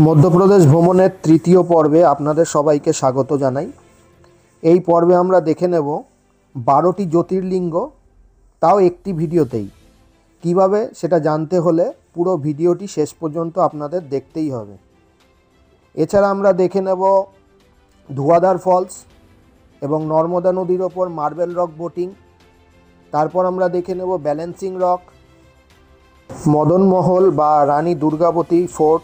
মধ্যপ্রদেশ ভ্রমণের তৃতীয় পর্বে আপনাদের সবাইকে স্বাগত জানাই। এই পর্বে আমরা দেখে নেব 12টি জ্যোতির্লিঙ্গ, তাও একটি ভিডিওতেই। কিভাবে সেটা জানতে হলে পুরো ভিডিওটি শেষ পর্যন্ত আপনাদের দেখতেই হবে। এছাড়া আমরা দেখে নেব ধুয়াধার ফলস এবং নর্মদা নদীর ওপর মার্বেল রক বোটিং। তারপর আমরা দেখে নেব ব্যালেন্সিং রক, মদনমহল বা রানী দুর্গাবতী ফোর্ট,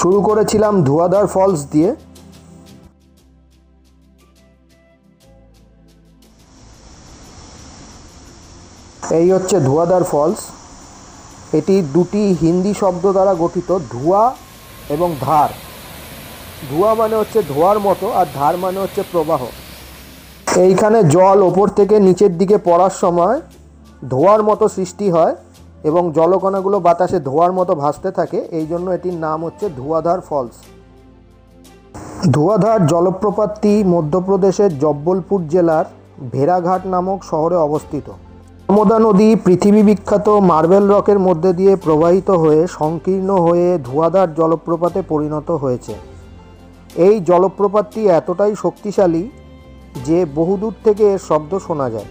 শুরু করেছিলাম ধুয়াধার ফলস দিয়ে। এই হচ্ছে ধুয়াধার ফলস। এটি দুটি হিন্দি শব্দ দ্বারা গঠিত, ধুয়া এবং ধার। ধুয়া মানে হচ্ছে ধোয়ার মতো, আর ধার মানে হচ্ছে প্রবাহ। এইখানে জল ওপর থেকে নিচের দিকে পড়ার সময় ধোয়ার মতো সৃষ্টি হয় এবং জলকণাগুলো বাতাসে ধোয়ার মতো ভাসতে থাকে। এই জন্য এটির নাম হচ্ছে ধুয়াধার ফলস। ধুয়াধার জলপ্রপাতটি মধ্যপ্রদেশের জব্বলপুর জেলার ভেড়াঘাট নামক শহরে অবস্থিত। নর্মদা নদী পৃথিবী বিখ্যাত মার্বেল রকের মধ্যে দিয়ে প্রবাহিত হয়ে সংকীর্ণ হয়ে ধুয়াধার জলপ্রপাতে পরিণত হয়েছে। এই জলপ্রপাতটি এতটাই শক্তিশালী যে বহুদূর থেকে এর শব্দ শোনা যায়।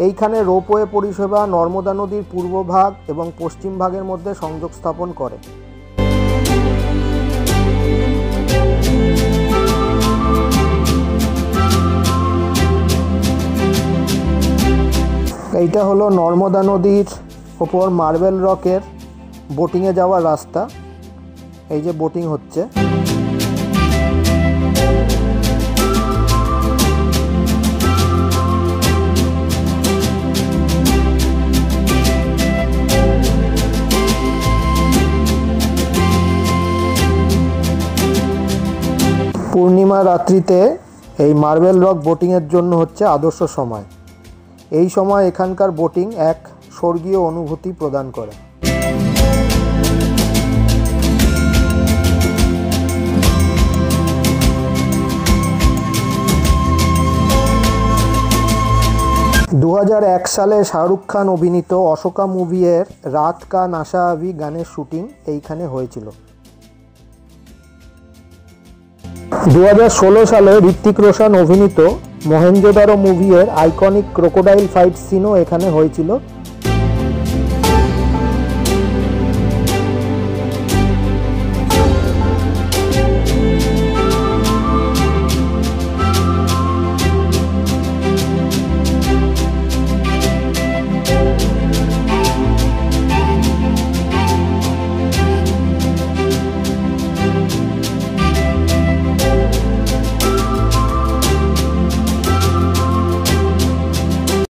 এইখানে রোপওয়ে পরিষেবা নর্মদা নদীর পূর্ব ভাগ এবং পশ্চিম ভাগের মধ্যে সংযোগ স্থাপন করে। এইটা হলো নর্মদা নদীর ওপর মার্বেল রকের বোটিংয়ে যাওয়ার রাস্তা। এই যে বোটিং হচ্ছে। পূর্ণিমা রাত্রিতে এই মার্বেল রক বোটিংয়ের জন্য হচ্ছে আদর্শ সময়। এই সময় এখানকার বোটিং এক স্বর্গীয় অনুভূতি প্রদান করে। (2001) সালে শাহরুখ খান অভিনীত অশোকা মুভির রাত কা নাশা আভি গানের শুটিং এইখানে হয়েছিল। 2016 সালে ঋত্বিক রোশন অভিনীত মহেঞ্জোদারো মুভির আইকনিক ক্রোকোডাইল ফাইট সিনও এখানে হয়েছিল।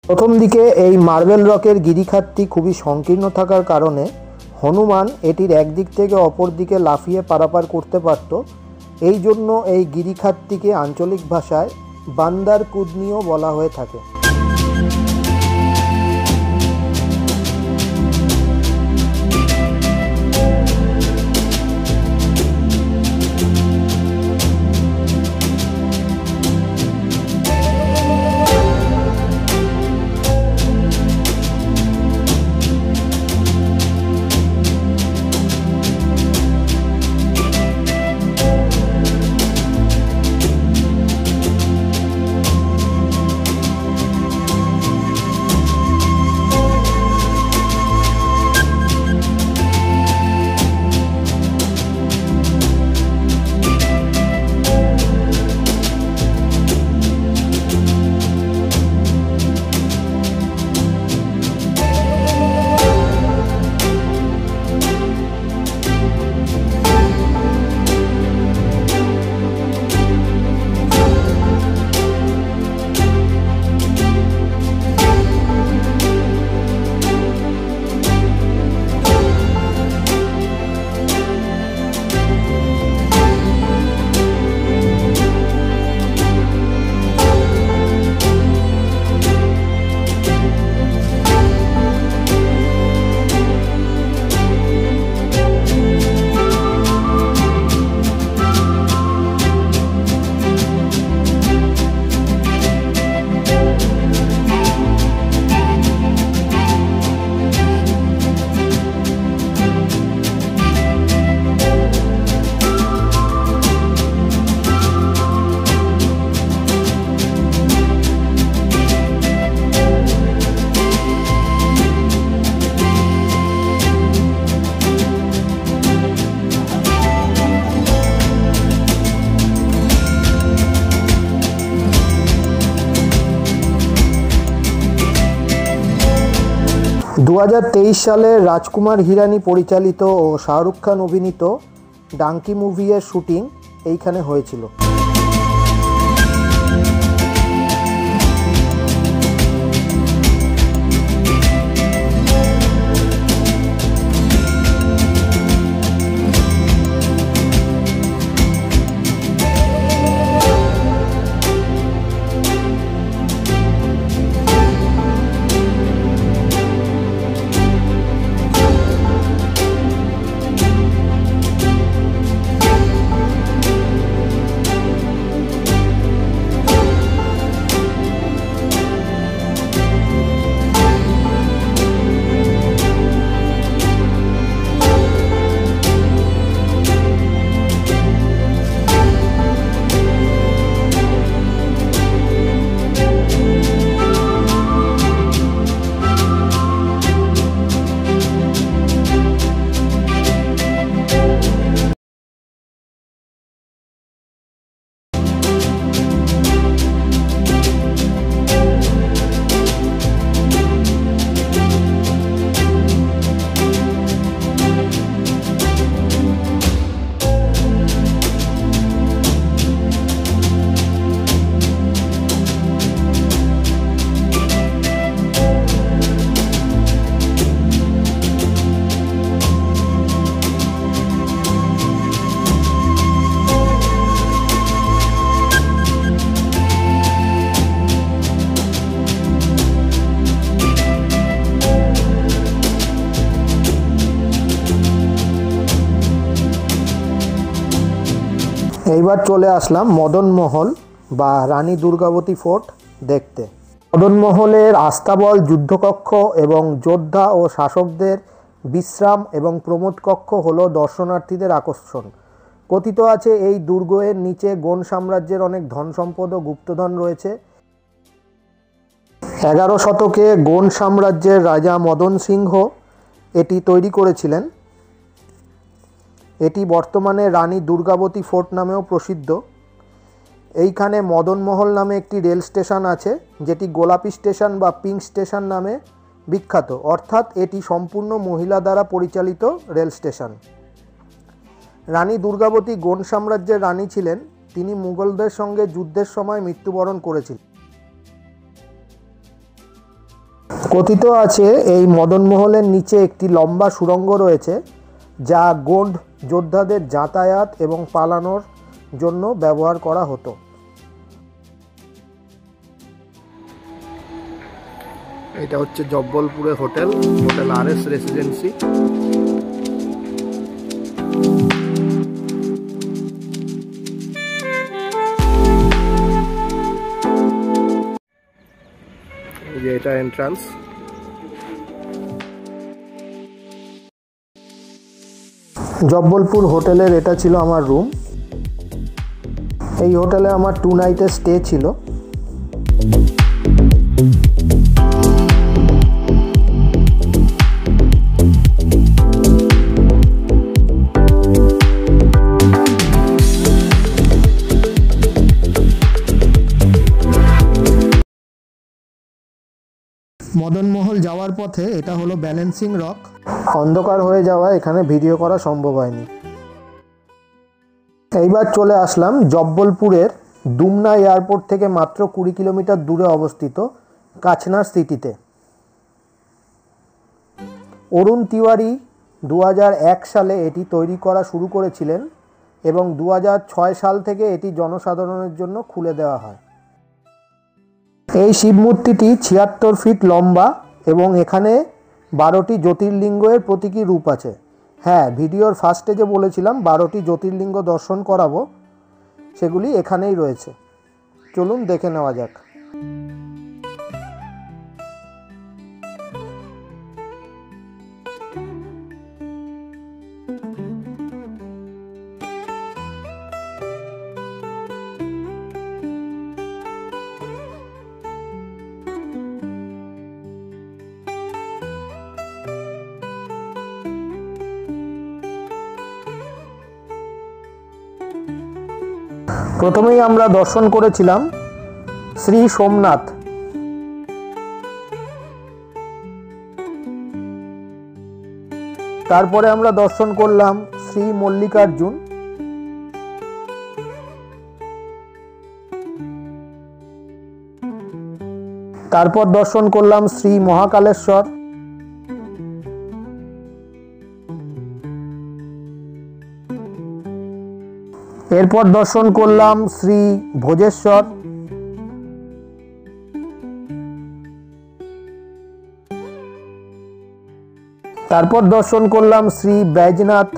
প্রথম দিকে এই মার্বেল রকের গিরিখাতটি খুবই সংকীর্ণ থাকার কারণে হনুমান এটির একদিক থেকে অপর দিকে লাফিয়ে পারাপার করতে পারত। এই জন্য এই গিরিখাতটিকে আঞ্চলিক ভাষায় বান্দার কুদনিও বলা হয়ে থাকে। 2023 সালে রাজকুমার হিরানি পরিচালিত ও শাহরুখ খান অভিনীত ডাঙ্কি মুভির শুটিং এইখানে হয়েছিল। এইবার চলে আসলাম মদন মহল বা রানী দুর্গাবতী ফোর্ট দেখতে। মদন মহলের আস্তাবল, যুদ্ধকক্ষ এবং যোদ্ধা ও শাসকদের বিশ্রাম এবং প্রমোদ কক্ষ হলো দর্শনার্থীদের আকর্ষণ। কথিত আছে এই দুর্গের নিচে গোন্ড সাম্রাজ্যের অনেক ধন সম্পদ ও গুপ্তধন রয়েছে। 11 শতকে গোন্ড সাম্রাজ্যের রাজা মদন সিংহ এটি তৈরি করেছিলেন। এটি বর্তমানে রানী দুর্গাবতী ফোর্ট নামেও প্রসিদ্ধ। এইখানে মদন মহল নামে একটি রেল স্টেশন আছে, যেটি গোলাপি স্টেশন বা পিঙ্ক স্টেশন নামে বিখ্যাত, অর্থাৎ এটি সম্পূর্ণ মহিলা দ্বারা পরিচালিত রেল স্টেশন। রানী দুর্গাবতী গোন্ড সাম্রাজ্যের রানী ছিলেন। তিনি মুঘলদের সঙ্গে যুদ্ধের সময় মৃত্যুবরণ করেছিলেন। কথিত আছে এই মদন মহলের নিচে একটি লম্বা সুড়ঙ্গ রয়েছে, যা গোন্ড যোদ্ধাদের যাতায়াত এবং পালানোর জন্য ব্যবহার করা হতো। এটা হচ্ছে জব্বলপুরে হোটেল RS রেসিডেন্সি। এটা এন্ট্রান্স। জব্বলপুর হোটেলের এটা ছিল আমার রুম। এই হোটেলে আমার 2 নাইটের স্টে ছিল। মদন মহল যাওয়ার পথে এটা হলো ব্যালেন্সিং রক। অন্ধকার হয়ে যাওয়া এখানে ভিডিও করা সম্ভব হয়নি। এইবার চলে আসলাম জব্বলপুরের দুমনা এয়ারপোর্ট থেকে মাত্র 20 কিলোমিটার দূরে অবস্থিত কাছনার সিটিতে। অরুণ তিওয়ারি 2001 সালে এটি তৈরি করা শুরু করেছিলেন এবং 2006 সাল থেকে এটি জনসাধারণের জন্য খুলে দেওয়া হয়। এই শিব মূর্তিটি 76 ফিট লম্বা এবং এখানে 12টি জ্যোতির্লিঙ্গের প্রতীকী রূপ আছে। হ্যাঁ, ভিডিওর ফার্স্টে যে বলেছিলাম 12টি জ্যোতির্লিঙ্গ দর্শন করাবো, সেগুলি এখানেই রয়েছে। চলুন দেখে নেওয়া যাক। প্রথমেই আমরা দর্শন করেছিলাম শ্রী সোমনাথ। তারপরে আমরা দর্শন করলাম শ্রী মল্লিকার্জুন। তারপর দর্শন করলাম শ্রী মহাকালেশ্বর। এরপর দর্শন করলাম শ্রী ভোজেশ্বর। তারপর দর্শন করলাম শ্রী বৈজনাথ।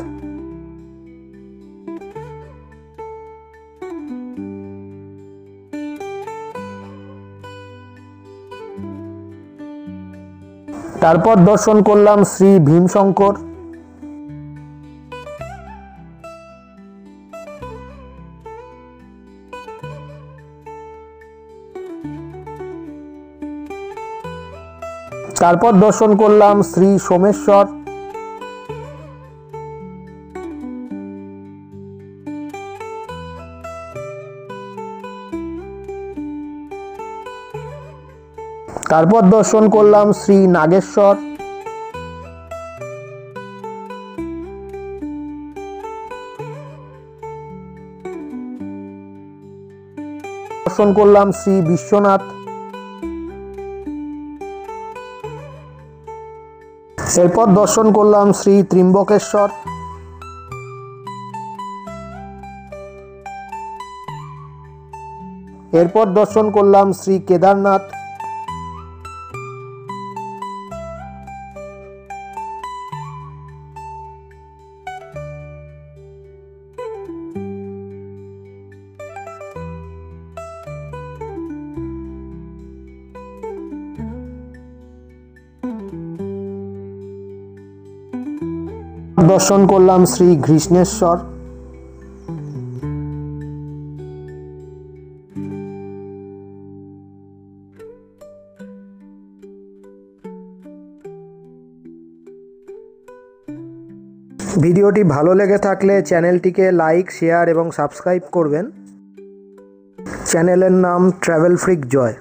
তারপর দর্শন করলাম শ্রী ভীমশঙ্কর। তারপর দর্শন করলাম শ্রী সোমেশ্বর। তারপর দর্শন করলাম শ্রী নাগেশ্বর। দর্শন করলাম শ্রী বিশ্বনাথ। এরপর দর্শন করলাম শ্রী ত্রিম্বকেশ্বর। এরপর দর্শন করলাম শ্রী কেদারনাথ। দর্শন করলাম শ্রী ঘৃষ্ণেশ্বর। ভিডিওটি ভালো লেগে থাকলে চ্যানেলটিকে লাইক, শেয়ার এবং সাবস্ক্রাইব করবেন। চ্যানেলের নাম ট্রাভেল ফ্রিক জয়।